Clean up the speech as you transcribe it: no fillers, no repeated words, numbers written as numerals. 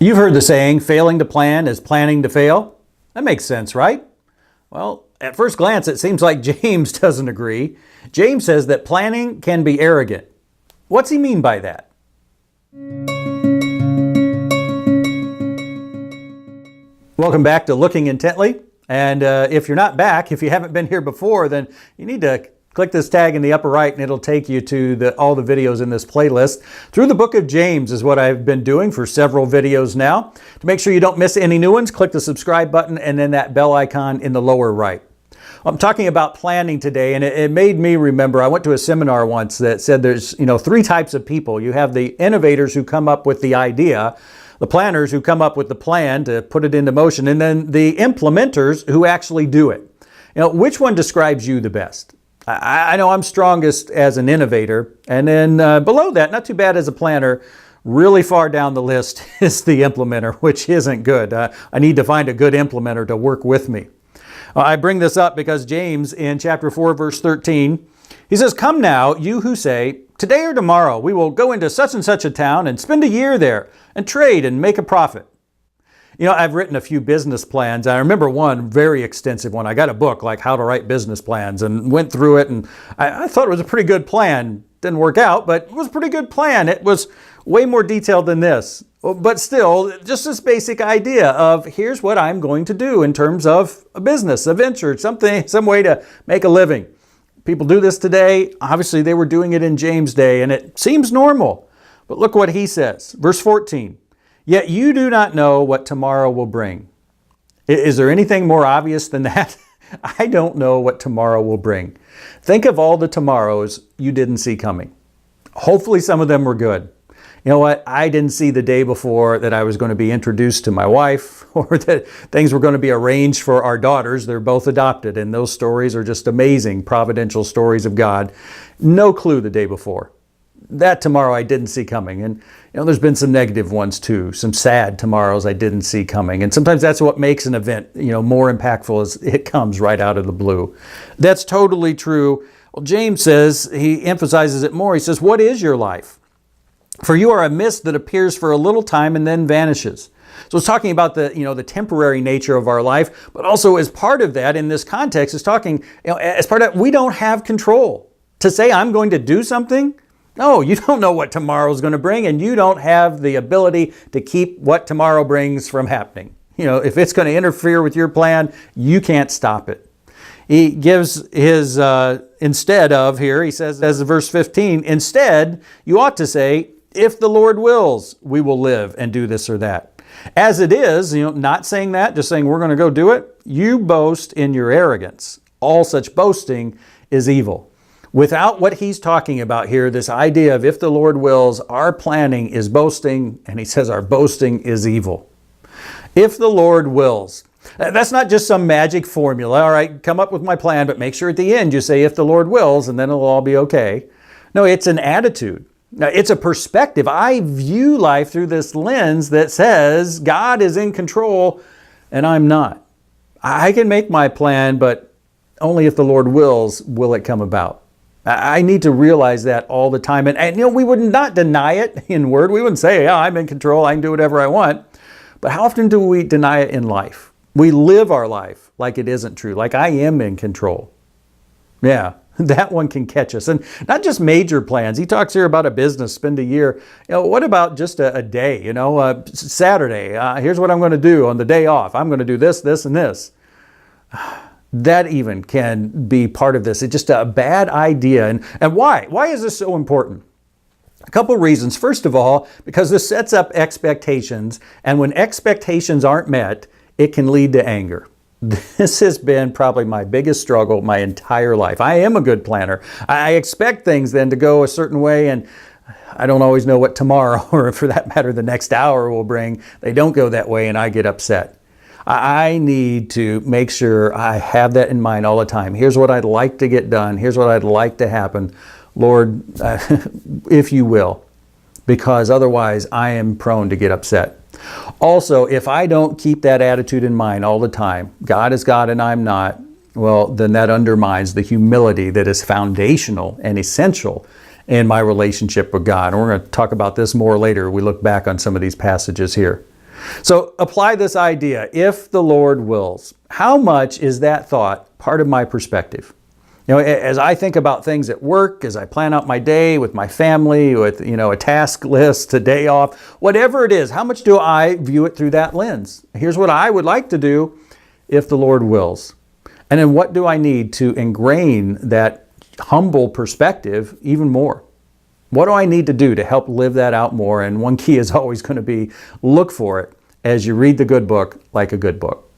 You've heard the saying, failing to plan is planning to fail. That makes sense, right? Well, at first glance, it seems like James doesn't agree. James says that planning can be arrogant. What's he mean by that? Welcome back to Looking Intently. And if you're not back, if you haven't been here before, then you need to click this tag in the upper right and it'll take you to all the videos in this playlist. Through the book of James is what I've been doing for several videos now. To make sure you don't miss any new ones, click the subscribe button and then that bell icon in the lower right. I'm talking about planning today, and it made me remember, I went to a seminar once that said there's, three types of people. You have the innovators who come up with the idea, the planners who come up with the plan to put it into motion, and then the implementers who actually do it. Which one describes you the best? I know I'm strongest as an innovator, and then below that, not too bad as a planner. Really far down the list is the implementer, which isn't good. I need to find a good implementer to work with me. I bring this up because James in chapter 4, verse 13, he says, "Come now, you who say, today or tomorrow we will go into such and such a town and spend a year there and trade and make a profit." I've written a few business plans. I remember one very extensive one. I got a book like How to Write Business Plans and went through it, and I thought it was a pretty good plan. Didn't work out, but it was a pretty good plan. It was way more detailed than this. But still, just this basic idea of here's what I'm going to do in terms of a business, a venture, some way to make a living. People do this today. Obviously, they were doing it in James' day, and it seems normal. But look what he says. Verse 14. "Yet you do not know what tomorrow will bring." Is there anything more obvious than that? I don't know what tomorrow will bring. Think of all the tomorrows you didn't see coming. Hopefully some of them were good. You know what? I didn't see the day before that I was going to be introduced to my wife, or that things were going to be arranged for our daughters. They're both adopted, and those stories are just amazing, providential stories of God. No clue the day before. That tomorrow I didn't see coming. And there's been some negative ones too, some sad tomorrows I didn't see coming. And sometimes that's what makes an event, more impactful, is it comes right out of the blue. That's totally true. Well, James says, he emphasizes it more. He says, "What is your life? For you are a mist that appears for a little time and then vanishes." So it's talking about the temporary nature of our life, but also as part of that, in this context, it's talking, as part of, we don't have control. To say I'm going to do something, no, you don't know what tomorrow is going to bring, and you don't have the ability to keep what tomorrow brings from happening. If it's going to interfere with your plan, you can't stop it. He gives his, instead of here, he says, as verse 15, instead, you ought to say, if the Lord wills, we will live and do this or that. As it is, not saying that, just saying we're going to go do it, you boast in your arrogance. All such boasting is evil. Without what he's talking about here, this idea of if the Lord wills, our planning is boasting, and he says our boasting is evil. If the Lord wills. That's not just some magic formula. All right, come up with my plan, but make sure at the end you say if the Lord wills, and then it'll all be okay. No, it's an attitude. It's a perspective. I view life through this lens that says God is in control and I'm not. I can make my plan, but only if the Lord wills will it come about. I need to realize that all the time. And we would not deny it in word. We wouldn't say, yeah, I'm in control, I can do whatever I want. But how often do we deny it in life? We live our life like it isn't true, like I am in control. Yeah, that one can catch us. And not just major plans. He talks here about a business, spend a year. What about just a day? Saturday, here's what I'm going to do on the day off. I'm going to do this, this, and this. That even can be part of this. It's just a bad idea. And why? Why is this so important? A couple reasons. First of all, because this sets up expectations. And when expectations aren't met, it can lead to anger. This has been probably my biggest struggle my entire life. I am a good planner. I expect things then to go a certain way, and I don't always know what tomorrow, or for that matter, the next hour will bring. They don't go that way, and I get upset. I need to make sure I have that in mind all the time. Here's what I'd like to get done. Here's what I'd like to happen. Lord, if you will, because otherwise I am prone to get upset. Also, if I don't keep that attitude in mind all the time, God is God and I'm not, well, then that undermines the humility that is foundational and essential in my relationship with God. And we're going to talk about this more later. We look back on some of these passages here. So apply this idea, if the Lord wills. How much is that thought part of my perspective? You know, as I think about things at work, as I plan out my day with my family, with, a task list, a day off, whatever it is, how much do I view it through that lens? Here's what I would like to do if the Lord wills. And then what do I need to ingrain that humble perspective even more? What do I need to do to help live that out more? And one key is always going to be look for it as you read the good book like a good book.